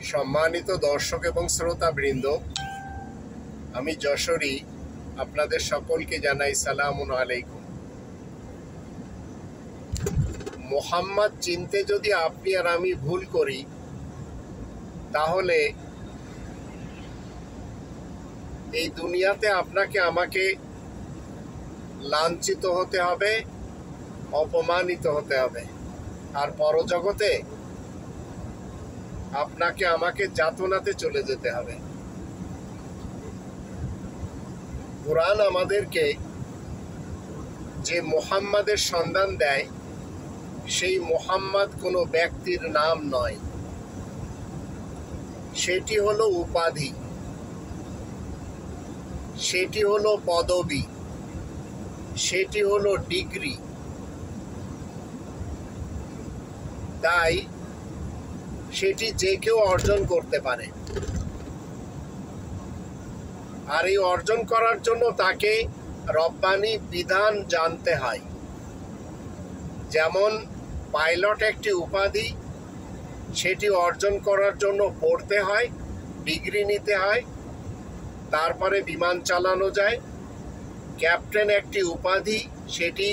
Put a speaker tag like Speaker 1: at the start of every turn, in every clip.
Speaker 1: সম্মানিত দর্শক এবং শ্রোতাবৃন্দ, আমি যশোরী আপনাদের সকলকে জানাই সালামুন আলাইকুম। মোহাম্মদ চিনতে যদি আপনি আর আমি ভুল করি, তাহলে এই দুনিয়াতে আপনাকে আমাকে লাঞ্ছিত হতে হবে, অপমানিত হতে হবে, আর পরজগতে আপনাকে আমাকে যাতনাতে চলে যেতে হবে। কোরআন আমাদেরকে যে মুহাম্মাদের সন্ধান দেয়, সেই মুহাম্মদ কোনো ব্যক্তির নাম নয়, সেটি হলো উপাধি, সেটি হলো পদবি, সেটি হলো ডিগ্রি। তাই সেটি যে কেউ অর্জন করতে পারে, আর এই অর্জন করার জন্য তাকে রব্বানি বিধান জানতে হয়। যেমন পাইলট একটি উপাধি, সেটি অর্জন করার জন্য পড়তে হয়, ডিগ্রি নিতে হয়, তারপরে বিমান চালানো যায়। ক্যাপ্টেন একটি উপাধি, সেটি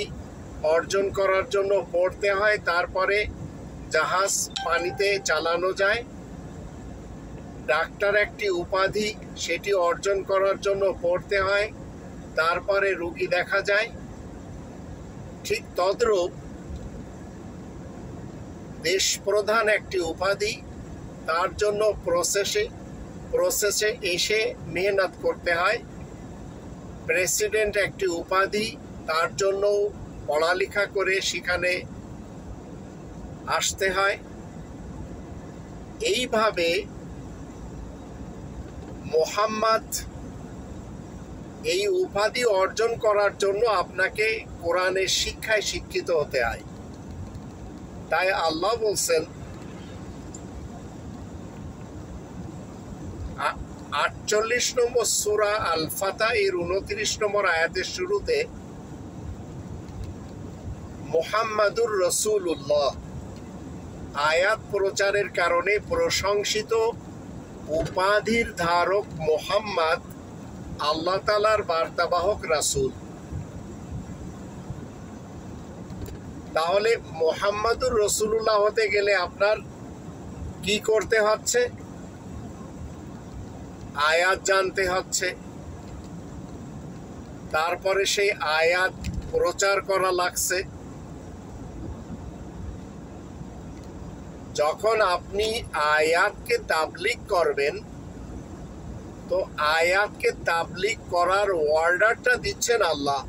Speaker 1: অর্জন করার জন্য পড়তে হয়, তারপরে জাহাজ পানিতে চালানো যায়। ডাক্তার একটি উপাধি, সেটি অর্জন করার জন্য পড়তে হয়, তারপরে রোগী দেখা যায়। ঠিক তদ্রূপ দেশপ্রধান একটি উপাধি, তার জন্য প্রসেসে এসে মেহনত করতে হয়। প্রেসিডেন্ট একটি উপাধি, তার জন্য পড়ালেখা করে সেখানে আসতে হয়। এইভাবে মুহাম্মদ এই উপাধি অর্জন করার জন্য আপনাকে কোরআনের শিক্ষায় শিক্ষিত হতে হয়। তাই আল্লাহ বলছেন 48 নম্বর সূরা আল ফাতহ এর 29 নম্বর আয়াতের শুরুতে, মুহাম্মাদুর রাসূলুল্লাহ আয়াত প্রচারের কারণে প্রশংসিত উপাধির ধারক মুহাম্মদ আল্লাহ তাআলার বার্তাবাহক রাসূল। তাহলে মুহাম্মাদুর রাসূলুল্লাহ হতে গেলে আপনার কি করতে হচ্ছে? আয়াত জানতে হচ্ছে, তারপরে সেই আয়াত প্রচার করা লাগছে। যখন আপনি আয়াতকে তাবলীগ করবেন, তো আয়াতকে তাবলীগ করার অর্ডারটা দিচ্ছেন আল্লাহ,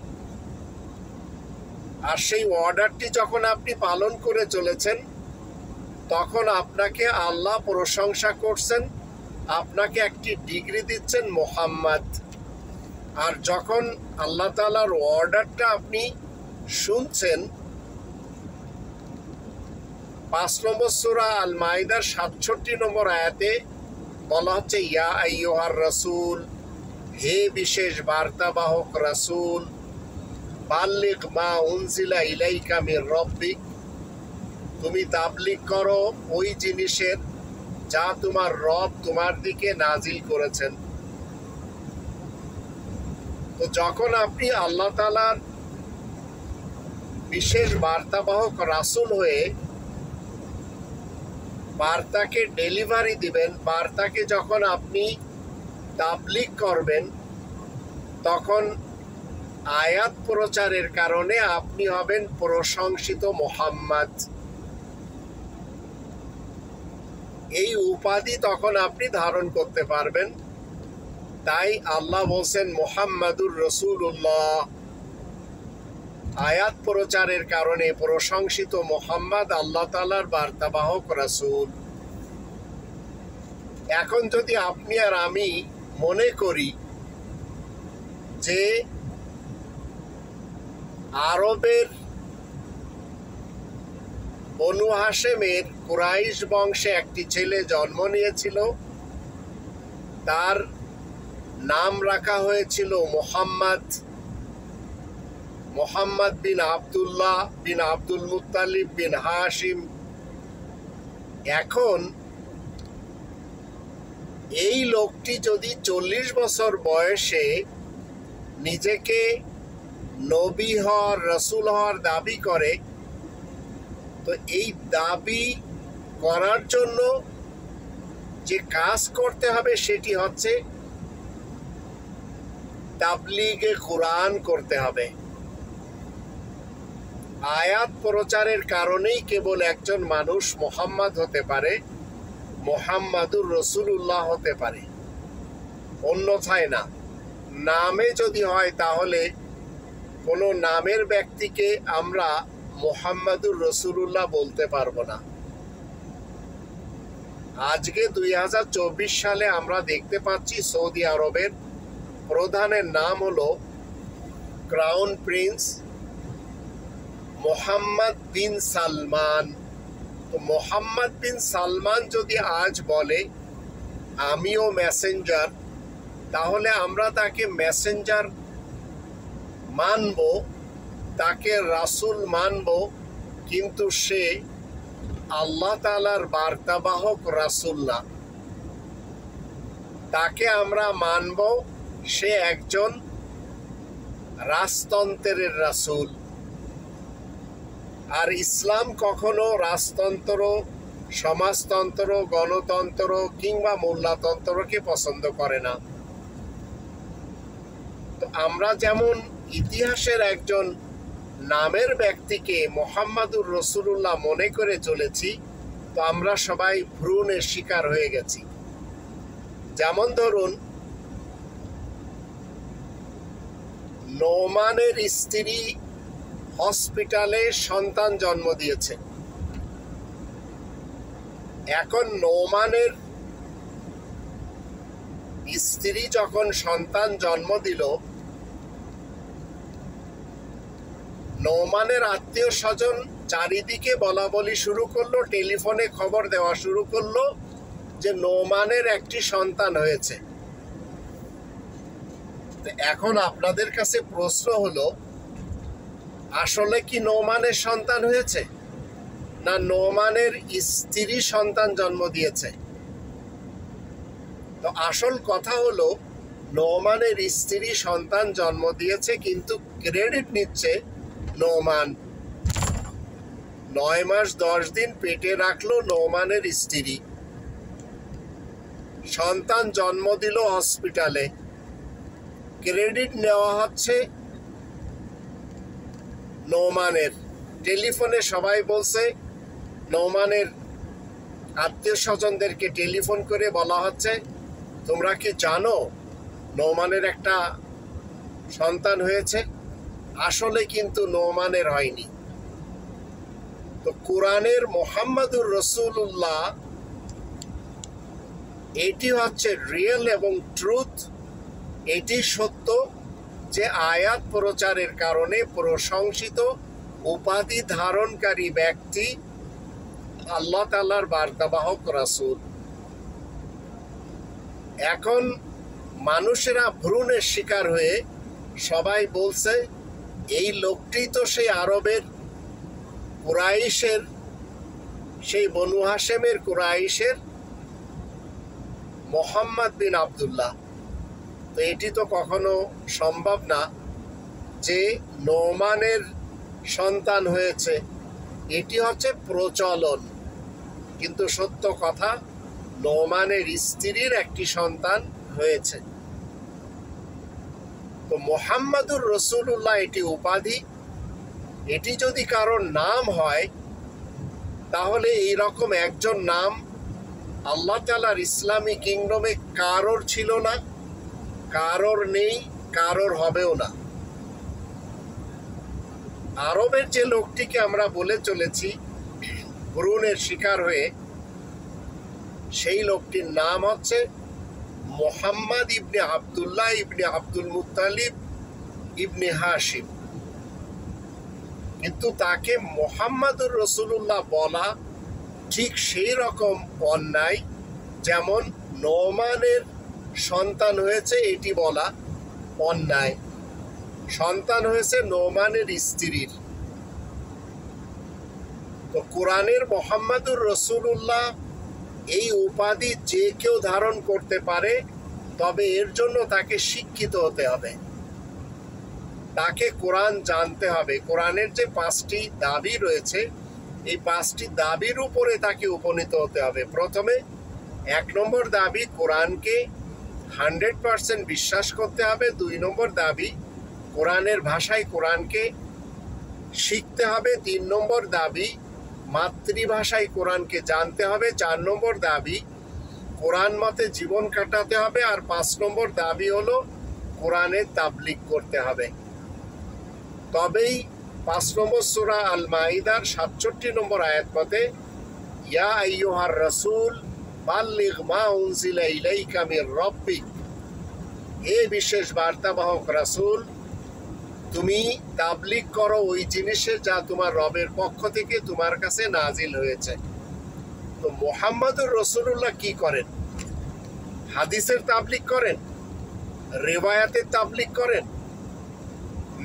Speaker 1: আর সেই অর্ডারটি যখন আপনি পালন করে চলেছেন, তখন আপনাকে আল্লাহ প্রশংসা করছেন, আপনাকে একটি ডিগ্রি দিচ্ছেন মুহাম্মদ। আর যখন আল্লাহ তাআলার অর্ডারটা আপনি শুনছেন, 5 নম্বর সূরা আল মাইদার 67 নম্বর আয়াতে বলা হচ্ছে, ইয়া আইয়ুহার রাসূল, হে বিশেষ বার্তাবাহক রাসূল, বাল্লিগ মা উনজিলা ইলাইকা মির রাব্বিক, তুমি তাবলীগ করো ওই জিনিসের যা তোমার রব তোমার দিকে নাজিল করেছেন। তো যখন আপনি আল্লাহ তাআলার বিশেষ বার্তাবাহক রাসূল হয়ে বার্তাকে ডেলিভারি দিবেন, বার্তাকে যখন আপনি তাবলীগ করবেন, তখন আয়াত প্রচারের কারণে আপনি হবেন প্রশংসিত মুহাম্মদ। এই উপাধি তখন আপনি ধারণ করতে পারবেন। তাই আল্লাহ বলছেন মুহাম্মাদুর রাসূলুল্লাহ, আয়াত প্রচারের কারণে প্রশংসিত মুহাম্মদ আল্লাহ তাআলার বার্তাবাহক রাসূল। এখন যদি আপনি আর আমি মনে করি যে আরবের বনু হাশেমের কুরাইশ বংশে একটি ছেলে জন্ম নিয়েছিল, তার নাম রাখা হয়েছিল মুহাম্মদ, মুহাম্মদ বিন আব্দুল্লাহ বিন আব্দুল মুত্তালিব বিন হাশিম। এখন এই লোকটি যদি 40 বছর বয়সে নিজেকে নবী হওয়ার, রসুল হওয়ার দাবি করে, তো এই দাবি করার জন্য যে কাজ করতে হবে সেটি হচ্ছে তাবলীগে কোরআন করতে হবে। আয়াত প্রচারের কারণেই কেবল একজন মানুষ মুহাম্মদ হতে পারে, মুহাম্মাদুর রাসূলুল্লাহ হতে পারে, অন্যথায় না। নামে যদি হয় তাহলে কোনো নামের ব্যক্তিকে আমরা মুহাম্মাদুর রাসূলুল্লাহ বলতে পারবো না। আজকে 2024 সালে আমরা দেখতে পাচ্ছি সৌদি আরবের প্রধানের নাম হলো ক্রাউন প্রিন্স মোহাম্মদ বিন সালমান। তো মোহাম্মদ বিন সালমান যদি আজ বলে আমিও মেসেঞ্জার, তাহলে আমরা তাকে মেসেঞ্জার মানব, তাকে রাসূল মানব, কিন্তু সে আল্লাহ তাআলার বার্তাবাহক রাসূল না। তাকে আমরা মানব সে একজন রাজতন্ত্রের রাসূল। আর ইসলাম কখনো রাজতন্ত্র, সমাজতন্ত্র, গণতন্ত্র কিংবা মোল্লাতন্ত্রকে পছন্দ করে না। তো আমরা যেমন ইতিহাসের একজন নামের ব্যক্তিকে মুহাম্মাদুর রাসূলুল্লাহ মনে করে চলেছি, তো আমরা সবাই ভ্রূণের শিকার হয়ে গেছি। যেমন ধরুন, নোমানের স্ত্রী হসপিটালে সন্তান জন্ম দিয়েছে। এখন নোমানের স্ত্রী যখন সন্তান জন্ম দিল, নোমানের আত্মীয় স্বজন চারিদিকে বলা বলি শুরু করলো, টেলিফোনে খবর দেওয়া শুরু করলো যে নোমানের একটি সন্তান হয়েছে। এখন আপনাদের কাছে প্রশ্ন হলো, আসলে কি নোমানের সন্তান হয়েছে, না নোমানের স্ত্রী সন্তান জন্ম দিয়েছে? তো আসল কথা হলো নোমানের স্ত্রী সন্তান জন্ম দিয়েছে, কিন্তু ক্রেডিট নিচ্ছে নোমান। 9 মাস 10 দিন পেটে রাখলো নোমানের স্ত্রী, সন্তান জন্ম দিল হসপিটালে, ক্রেডিট নেওয়া হচ্ছে নোমানের। টেলিফোনে সবাই বলছে, নোমানের আত্মীয় স্বজনদেরকে টেলিফোন করে বলা হচ্ছে, তোমরা কি জানো নোমানের একটা সন্তান হয়েছে? আসলে কিন্তু নোমানের হয়নি। তো কোরআনের মুহাম্মাদুর রাসূলুল্লাহ, এটি হচ্ছে রিয়েল এবং ট্রুথ। এটি সত্য যে আয়াত প্রচারের কারণে প্রশংসিত উপাধি ধারণকারী ব্যক্তি আল্লাহ তাআলার বার্তাবাহক রাসূল। এখন মানুষেরা ভ্রূণের শিকার হয়ে সবাই বলছে, এই লোকটি তো সেই আরবের কুরাইশের, সেই বনু হাশেমের কুরাইশের মুহাম্মদ বিন আব্দুল্লাহ। তো এটি তো কখনো সম্ভব না যে নোমানের সন্তান হয়েছে। এটি হচ্ছে প্রচলন, কিন্তু সত্য কথা নোমানের স্ত্রীর একটি সন্তান হয়েছে। তো মুহাম্মাদুর রাসূলুল্লাহ এটি উপাধি। এটি যদি কারোর নাম হয়, তাহলে এইরকম একজন নাম আল্লাহ তাআলার ইসলামী কিংডমে কারোর ছিল না, কারোর নেই, কারোর হবেও না। আরবের যে লোকটিকে আমরা বলে চলেছি ভ্রূণের শিকার হয়ে, সেই লোকটির নাম হচ্ছে মুহাম্মদ ইবনে আব্দুল্লাহ ইবনে আব্দুল মুত্তালিব ইবনে হাশিম। কিন্তু তাকে মুহাম্মাদুর রাসূলুল্লাহ বলা ঠিক সেই রকম অন্যায় যেমন নোমানের সন্তান হয়েছে এটি বলা অন্যায়। সন্তান হয়েছে নোমানের স্ত্রীর। তো কোরআনের মুহাম্মাদুর রাসূলুল্লাহ এই উপাধি যে কেউ ধারণ করতে পারে, তবে এর জন্য তাকে শিক্ষিত হতে হবে, তাকে কোরআন জানতে হবে। কোরআনের যে 5টি দাবি রয়েছে, এই 5টি দাবির উপরে তাকে উপনীত হতে হবে। প্রথমে 1 নম্বর দাবি, কোরআনকে 100% বিশ্বাস করতে হবে। 2 নম্বর দাবি, কোরআনের ভাষায় কোরআনকে শিখতে হবে। 3 নম্বর দাবি, মাতৃভাষায় কোরআনকে জানতে হবে। 4 নম্বর দাবি, কোরআন মতে জীবন কাটাতে হবে। আর 5 নম্বর দাবি হলো কোরআনের তাবলীগ করতে হবে। তবেই 5 নম্বর সূরা আল মাইদার 67 নম্বর আয়াত মতে, ইয়া আইয়ুহার রাসূল বাল্লিগ মা উনজিলা ইলাইকা মির রাব্বিক, হে বিশেষ বার্তাবাহক রাসূল, তুমি তাবলীগ করো ওই জিনিসের যা তোমার রবের পক্ষ থেকে তোমার কাছে নাজিল হয়েছে। তো মুহাম্মদুর রাসূলুল্লাহ কি করেন? হাদিসের তাবলীগ করেন? রিওয়ায়াতের তাবলীগ করেন?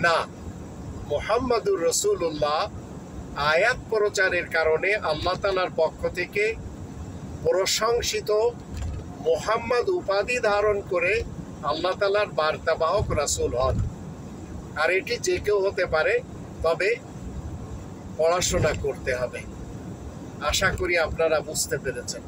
Speaker 1: না, মুহাম্মদুর রাসূলুল্লাহ আয়াত প্রচারের কারণে আল্লাহ তাআলার পক্ষ থেকে প্রশংসিত মুহাম্মদ উপাধি ধারণ করে আল্লাহ তাআলার বার্তাবাহক রাসূল হন। আর এটি যে কেউ হতে পারে, তবে পড়াশোনা করতে হবে। আশা করি আপনারা বুঝতে পেরেছেন।